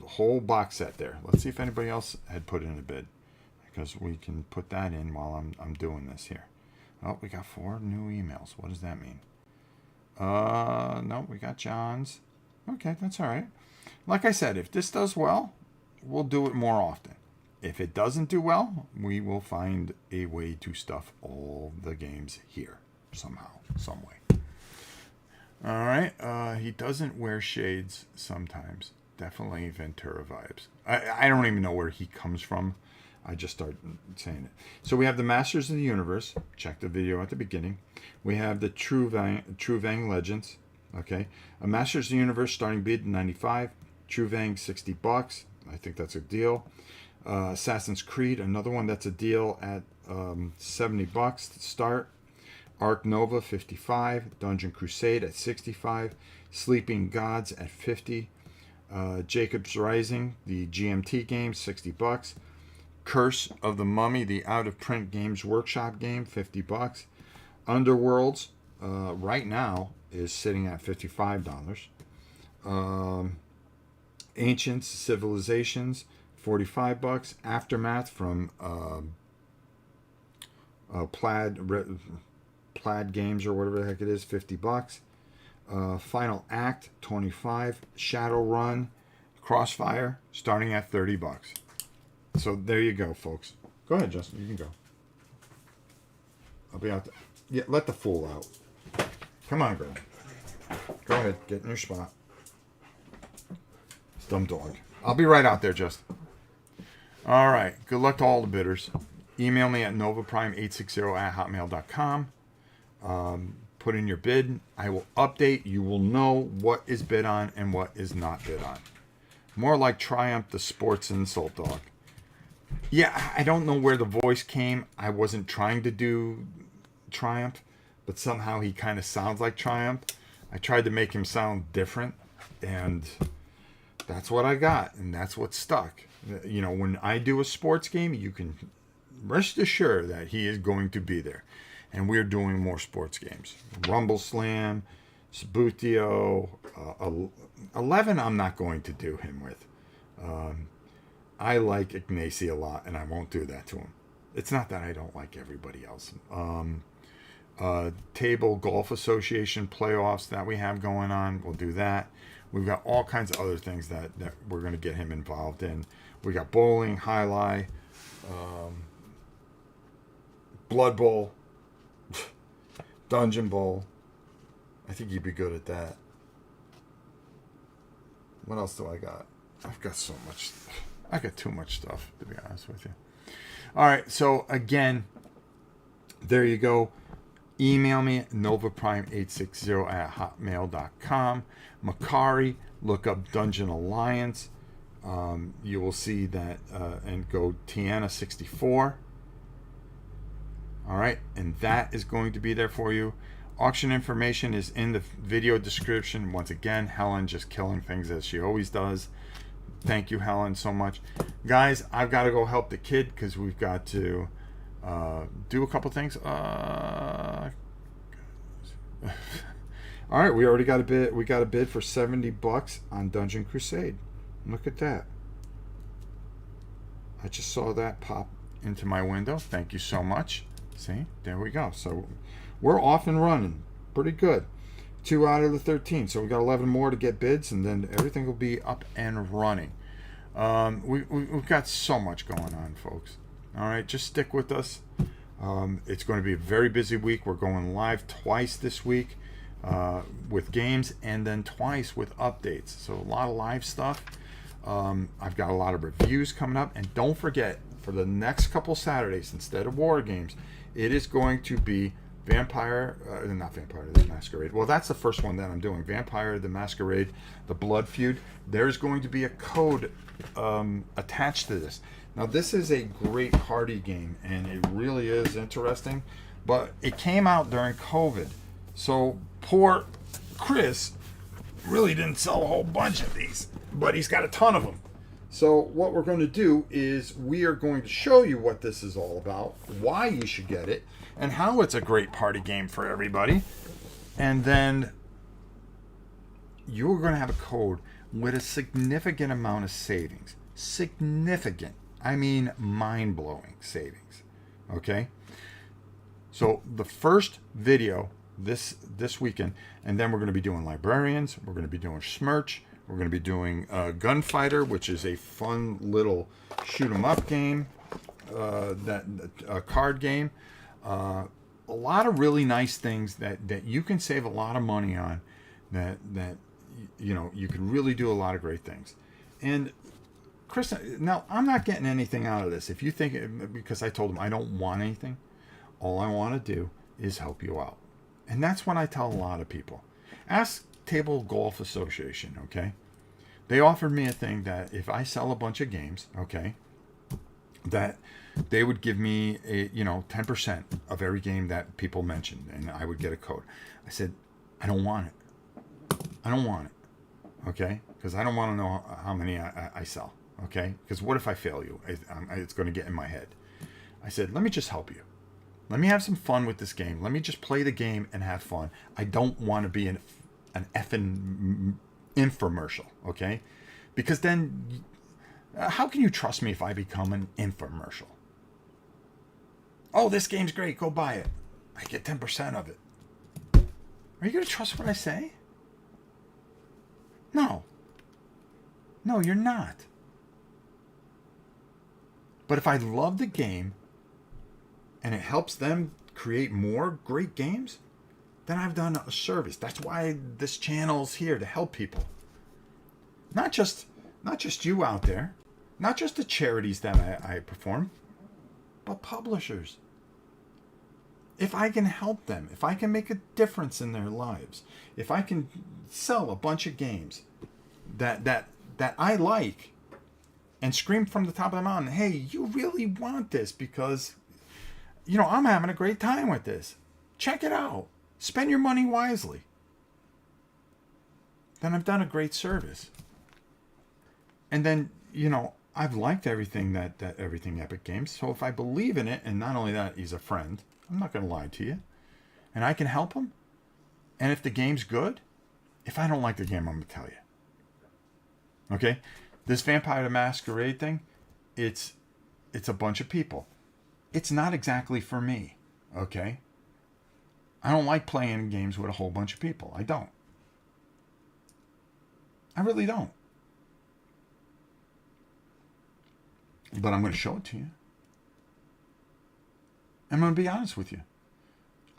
whole box set there. Let's see if anybody else had put in a bid, because we can put that in while I'm doing this here. Oh, we got 4 new emails. What does that mean? No, we got John's. Okay, that's all right. Like I said, if this does well, we'll do it more often. If it doesn't do well, we will find a way to stuff all the games here somehow, some way. All right. He doesn't wear shades sometimes. Definitely Ventura vibes. I don't even know where he comes from. I just started saying it. So we have the Masters of the Universe. Check the video at the beginning. We have the Trudvang Legends. Okay. A Masters of the Universe starting bid $95. Trudvang $60. I think that's a deal. Assassin's Creed, another one that's a deal at $70 to start. Ark Nova $55. Dungeon Crusade at $65. Sleeping Gods at $50. Jacob's Rising, the GMT game, $60. Curse of the Mummy, the out-of-print Games Workshop game, $50. Underworlds, right now, is sitting at $55. Ancients, Civilizations, $45. Aftermath from Plaid Games or whatever the heck it is, $50. Final Act 25, Shadowrun Crossfire, starting at $30. So there you go, folks. Go ahead, Justin. You can go. I'll be out there. Yeah, let the fool out. Come on, girl. Go ahead. Get in your spot. Dumb dog. I'll be right out there, Justin. All right. Good luck to all the bidders. Email me at novaprime860@hotmail.com. Put in your bid. I will update. You will know what is bid on and what is not bid on. More like Triumph, the sports insult dog. Yeah, I don't know where the voice came. I wasn't trying to do Triumph, but somehow he kind of sounds like Triumph. I tried to make him sound different, and that's what I got, and that's what stuck. You know, when I do a sports game, you can rest assured that he is going to be there. And we're doing more sports games. Rumble Slam, Sabutio, 11 I'm not going to do him with. I like Ignacy a lot, and I won't do that to him. It's not that I don't like everybody else. Table Golf Association playoffs that we have going on, we'll do that. We've got all kinds of other things that we're going to get him involved in. We got bowling, highlight, Blood Bowl, Dungeon Bowl. I think he'd be good at that. What else do I got? I've got so much. I got too much stuff, to be honest with you. All right, so again, there you go. Email me at novaprime860@hotmail.com. Macari, look up Dungeon Alliance. You will see that, and go Tiana64. All right, and that is going to be there for you. Auction information is in the video description. Once again, Helen just killing things as she always does. Thank you, Helen, so much. Guys, I've got to go help the kid because we've got to do a couple things. All right, we already got a bid. We got a bid for $70 on Dungeon Crusade. Look at that. I just saw that pop into my window. Thank you so much. See, there we go. So we're off and running. Pretty good. 2 out of the 13. So we got 11 more to get bids, and then everything will be up and running. We've got so much going on, folks. All right, just stick with us. It's going to be a very busy week. We're going live twice this week with games, and then twice with updates. So a lot of live stuff. I've got a lot of reviews coming up, and don't forget, for the next couple Saturdays, instead of War Games, it is going to be not Vampire the Masquerade. Well, that's the first one that I'm doing. Vampire the Masquerade, the Blood Feud. There's going to be a code attached to this. Now, this is a great party game, and it really is interesting, but it came out during COVID. So poor Chris really didn't sell a whole bunch of these, but he's got a ton of them. So what we're going to do is we are going to show you what this is all about, why you should get it, and how it's a great party game for everybody. And then you're going to have a code with a significant amount of savings. Significant. I mean mind-blowing savings. Okay? So the first video this weekend, and then we're going to be doing Librarians, we're going to be doing Smirch, we're going to be doing Gunfighter, which is a fun little shoot-'em-up game, a card game. A lot of really nice things that you can save a lot of money on, that you know, you can really do a lot of great things. And Chris, now I'm not getting anything out of this. If you think, because I told him I don't want anything, all I want to do is help you out. And that's what I tell a lot of people. Ask Table Golf Association, okay? They offered me a thing that if I sell a bunch of games, okay, that they would give me 10% of every game that people mentioned, and I would get a code. I said, I don't want it. I don't want it, okay? Because I don't want to know how many I sell, okay? Because what if I fail you? It's going to get in my head. I said, let me just help you. Let me have some fun with this game. Let me just play the game and have fun. I don't want to be an effing infomercial, okay? Because then, how can you trust me if I become an infomercial? Oh, this game's great. Go buy it. I get 10% of it. Are you going to trust what I say? No. No, you're not. But if I love the game and it helps them create more great games, then I've done a service. That's why this channel's here, to help people. Not just you out there, not just the charities that I perform, but publishers. If I can help them, if I can make a difference in their lives, if I can sell a bunch of games that I like and scream from the top of the mountain, hey, you really want this because, I'm having a great time with this. Check it out. Spend your money wisely. Then I've done a great service. And then, I've liked everything that Everything Epic Games. So if I believe in it, and not only that, he's a friend, I'm not going to lie to you, and I can help him, and if the game's good, if I don't like the game, I'm going to tell you. Okay? This Vampire the Masquerade thing, it's a bunch of people. It's not exactly for me. Okay? I don't like playing games with a whole bunch of people. I don't. I really don't. But I'm going to show it to you. I'm going to be honest with you.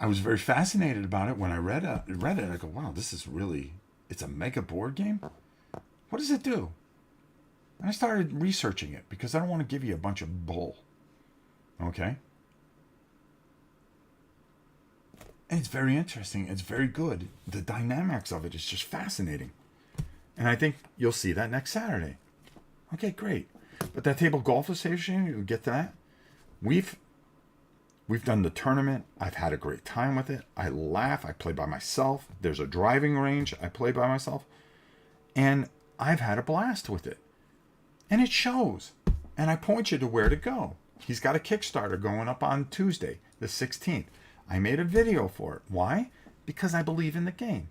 I was very fascinated about it when I read it. I go, wow, this is really, it's a mega board game? What does it do? And I started researching it because I don't want to give you a bunch of bull. Okay? And it's very interesting. It's very good. The dynamics of it is just fascinating. And I think you'll see that next Saturday. Okay, great. But that table golf association, you'll get to that. We've done the tournament. I've had a great time with it. I laugh. I play by myself. There's a driving range. I play by myself. And I've had a blast with it. And it shows. And I point you to where to go. He's got a Kickstarter going up on Tuesday, the 16th. I made a video for it. Why? Because I believe in the game.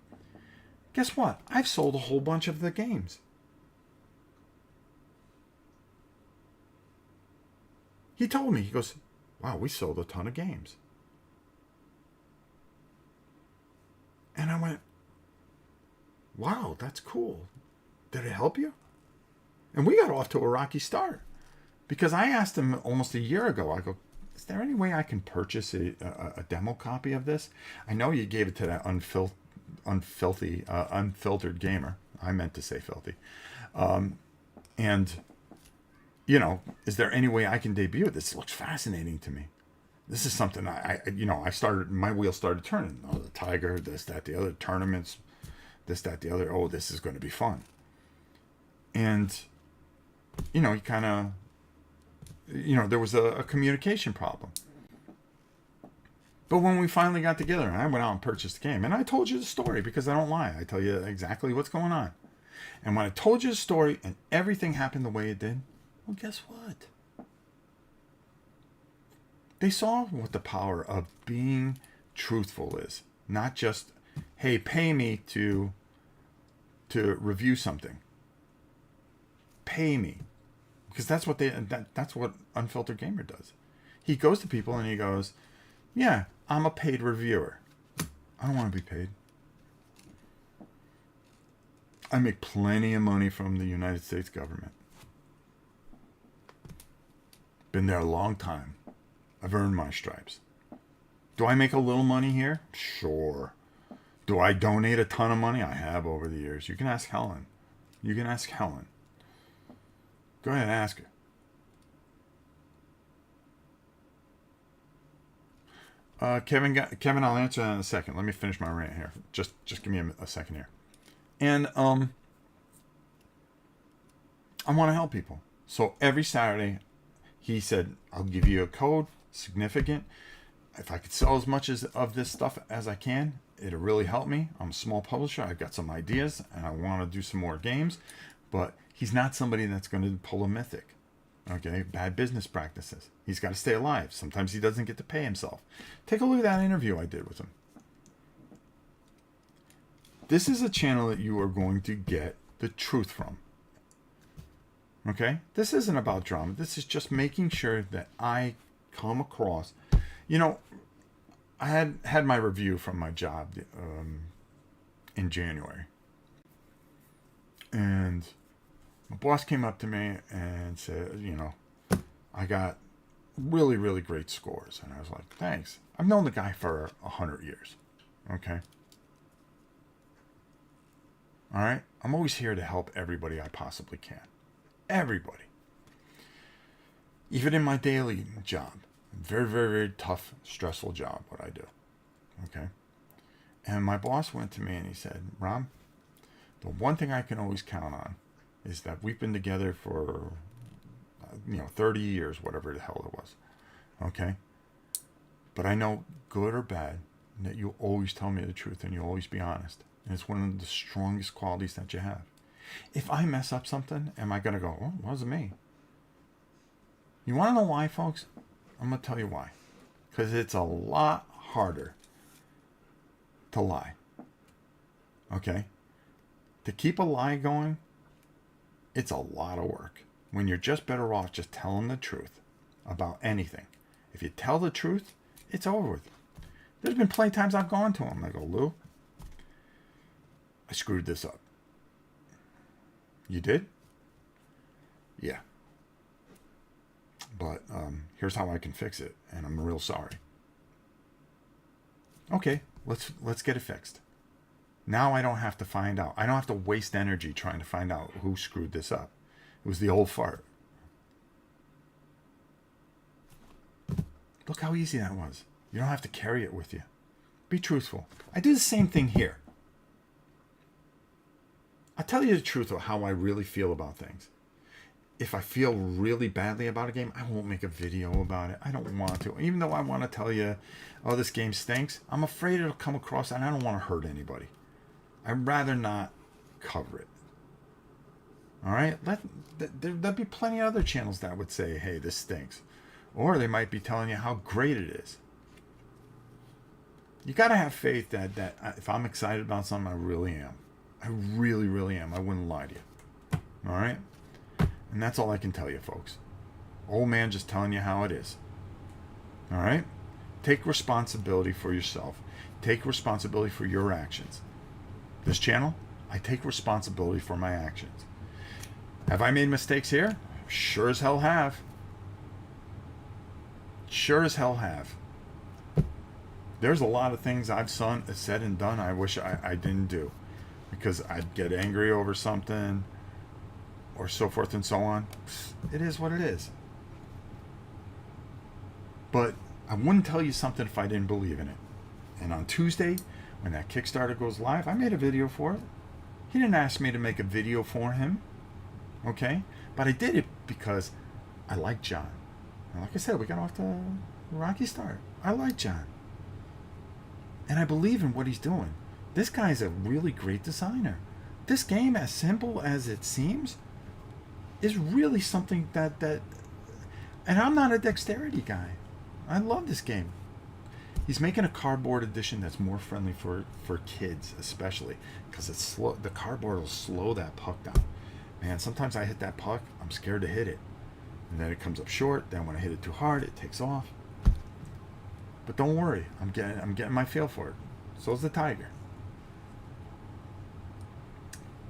Guess what? I've sold a whole bunch of the games. He told me, he goes, wow, we sold a ton of games. And I went, wow, that's cool. Did it help you? And we got off to a rocky start. Because I asked him almost a year ago, I go, is there any way I can purchase a demo copy of this? I know you gave it to that unfiltered gamer. I meant to say filthy. And, is there any way I can debut it? This looks fascinating to me. This is something my wheels started turning. Oh, the Tiger, this, that, the other, tournaments, this, that, the other. Oh, this is going to be fun. And, he kind of, there was a communication problem. But when we finally got together and I went out and purchased the game, and I told you the story because I don't lie. I tell you exactly what's going on. And when I told you the story and everything happened the way it did, well, guess what? They saw what the power of being truthful is. Not just, hey, pay me to review something. Pay me. Because that's what that's what Unfiltered Gamer does. He goes to people and he goes, yeah, I'm a paid reviewer. I don't want to be paid. I make plenty of money from the United States government. Been there a long time. I've earned my stripes. Do I make a little money here? Sure. Do I donate a ton of money? I have over the years. You can ask Helen. Go ahead and ask her. Kevin, I'll answer that in a second. Let me finish my rant here. Just give me a second here. And I want to help people. So every Saturday, he said, I'll give you a code, significant. If I could sell as much of this stuff as I can, it'll really help me. I'm a small publisher. I've got some ideas, and I want to do some more games. But he's not somebody that's going to pull a Mythic. Okay, bad business practices. He's got to stay alive. Sometimes he doesn't get to pay himself. Take a look at that interview I did with him. This is a channel that you are going to get the truth from. Okay? This isn't about drama. This is just making sure that I come across. I had my review from my job in January. And my boss came up to me and said, you know, I got really, really great scores. And I was like, thanks. I've known the guy for 100 years. Okay. All right. I'm always here to help everybody I possibly can. Everybody. Even in my daily job. Very, very, very tough, stressful job, what I do. Okay. And my boss went to me and he said, Rob, the one thing I can always count on is that we've been together for, 30 years, whatever the hell it was. Okay. But I know, good or bad, that you'll always tell me the truth and you'll always be honest. And it's one of the strongest qualities that you have. If I mess up something, am I going to go, oh, it wasn't me? You want to know why, folks? I'm going to tell you why. Because it's a lot harder to lie. Okay? To keep a lie going, it's a lot of work. When you're just better off just telling the truth about anything. If you tell the truth, it's over with. There's been plenty of times I've gone to him. I go, Lou, I screwed this up. You did? Yeah. But here's how I can fix it, and I'm real sorry. Okay, let's get it fixed. Now I don't have to find out. I don't have to waste energy trying to find out who screwed this up. It was the old fart. Look how easy that was. You don't have to carry it with you. Be truthful. I do the same thing here. I'll tell you the truth of how I really feel about things. If I feel really badly about a game, I won't make a video about it. I don't want to. Even though I want to tell you, oh, this game stinks, I'm afraid it'll come across and I don't want to hurt anybody. I'd rather not cover it. All right? There'll be plenty of other channels that would say, hey, this stinks. Or they might be telling you how great it is. You got to have faith that if I'm excited about something, I really am. I really, really am. I wouldn't lie to you. All right? And that's all I can tell you, folks. Old man just telling you how it is. All right? Take responsibility for yourself. Take responsibility for your actions. This channel, I take responsibility for my actions. Have I made mistakes here? Sure as hell have. Sure as hell have. There's a lot of things I've said and done I wish I didn't do. Because I'd get angry over something, or so forth and so on. It is what it is. But I wouldn't tell you something if I didn't believe in it. And on Tuesday, when that Kickstarter goes live, I made a video for it. He didn't ask me to make a video for him. Okay? But I did it because I like John. And like I said, we got off to a rocky start. I like John. And I believe in what he's doing. This guy's a really great designer. This game, as simple as it seems, is really something that and I'm not a dexterity guy. I love this game. He's making a cardboard edition that's more friendly for kids, especially because it's slow. The cardboard will slow that puck down. Man, sometimes I hit that puck, I'm scared to hit it, and then it comes up short. Then when I hit it too hard, it takes off. But don't worry, I'm getting my feel for it. So's the Tiger.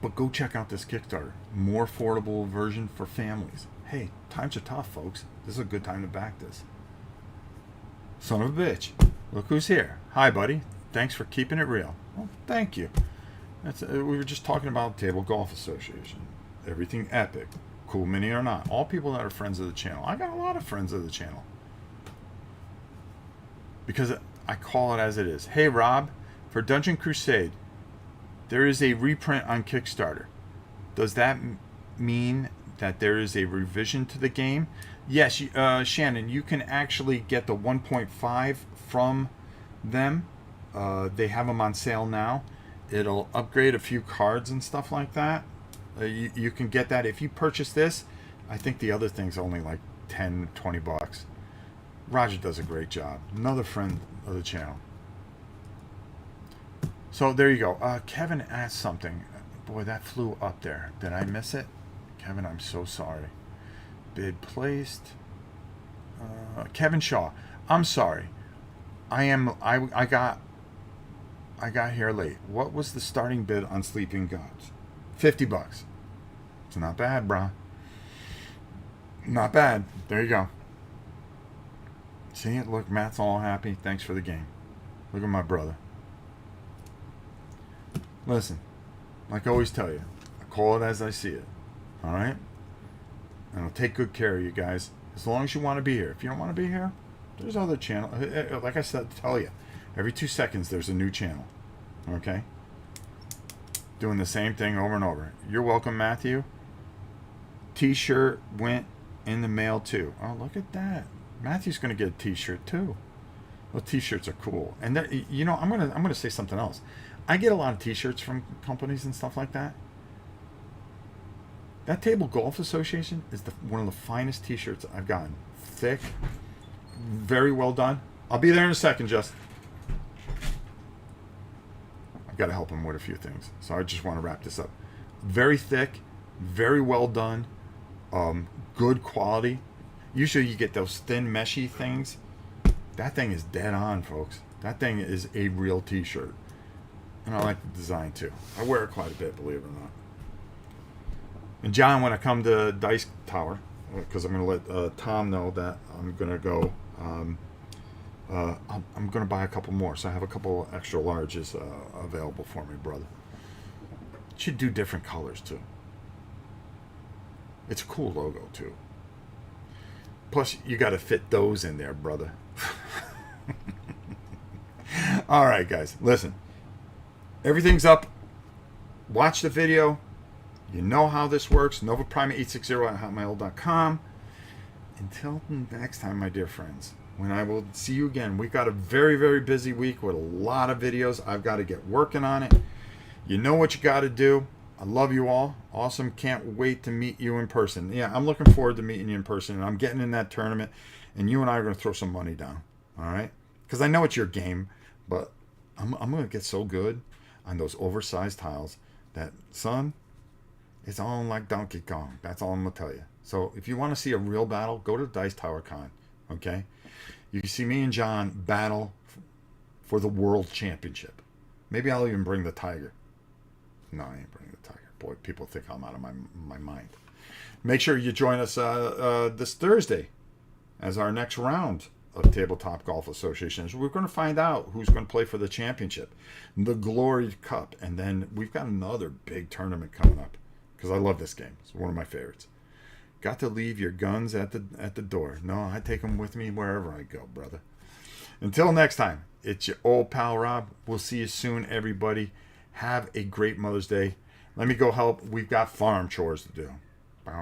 But go check out this Kickstarter. More affordable version for families. Hey, times are tough, folks. This is a good time to back this. Son of a bitch. Look who's here. Hi, buddy. Thanks for keeping it real. Well, thank you. We were just talking about Table Golf Association. Everything epic. Cool mini or not. All people that are friends of the channel. I got a lot of friends of the channel. Because I call it as it is. Hey, Rob. For Dungeon Crusade, there is a reprint on Kickstarter. Does that mean that there is a revision to the game? Yes, Shannon, you can actually get the 1.5 from them. They have them on sale now. It'll upgrade a few cards and stuff like that. You can get that. If you purchase this, I think the other thing's only like 10, 20 bucks. Roger does a great job. Another friend of the channel. So there you go. Kevin asked something. Boy, that flew up there. Did I miss it? Kevin, I'm so sorry. Bid placed. Kevin Shaw. I'm sorry. I got here late. What was the starting bid on Sleeping Gods? $50. It's not bad, brah. Not bad. There you go. See it? Look, Matt's all happy. Thanks for the game. Look at my brother. Listen, like I always tell you, I call it as I see it. All right? And I'll take good care of you guys as long as you want to be here. If you don't want to be here, there's other channel. Like I said, tell you, every 2 seconds there's a new channel. Okay? Doing the same thing over and over. You're welcome, Matthew. T-shirt went in the mail too. Oh, look at that. Matthew's going to get a T-shirt too. Well, T-shirts are cool. And that, you know, I'm gonna say something else. I get a lot of T-shirts from companies and stuff like that. That Table Golf Association is one of the finest T-shirts I've gotten. Thick, very well done. I'll be there in a second, Justin. I've got to help him with a few things, so I just want to wrap this up. Very thick, very well done, good quality. Usually you get those thin, meshy things. That thing is dead on, folks. That thing is a real T-shirt. And I like the design too. I wear it quite a bit, believe it or not. And John, when I come to Dice Tower, because I'm going to let Tom know that I'm going to go, I'm going to buy a couple more. So I have a couple extra larges available for me, brother. Should do different colors too. It's a cool logo too. Plus, you got to fit those in there, brother. All right, guys, listen. Everything's up. Watch the video. You know how this works. NovaPrima860@hotmail.com. Until next time, my dear friends, when I will see you again. We've got a very, very busy week with a lot of videos. I've got to get working on it. You know what you got to do. I love you all. Awesome. Can't wait to meet you in person. Yeah, I'm looking forward to meeting you in person. And I'm getting in that tournament. And you and I are going to throw some money down. All right? Because I know it's your game. But I'm going to get so good on those oversized tiles that, son, it's all like Donkey Kong. That's all I'm going to tell you. So if you want to see a real battle, go to Dice Tower Con. Okay? You can see me and John battle for the World Championship. Maybe I'll even bring the Tiger. No, I ain't bringing the Tiger. Boy, people think I'm out of my mind. Make sure you join us this Thursday as our next round of Tabletop Golf Associations. We're going to find out who's going to play for the championship, the Glory Cup, and then we've got another big tournament coming up because I love this game. It's one of my favorites. Got to leave your guns at the door. No, I take them with me wherever I go, brother. Until next time, it's your old pal Rob. We'll see you soon, everybody. Have a great Mother's Day. Let me go help. We've got farm chores to do. No.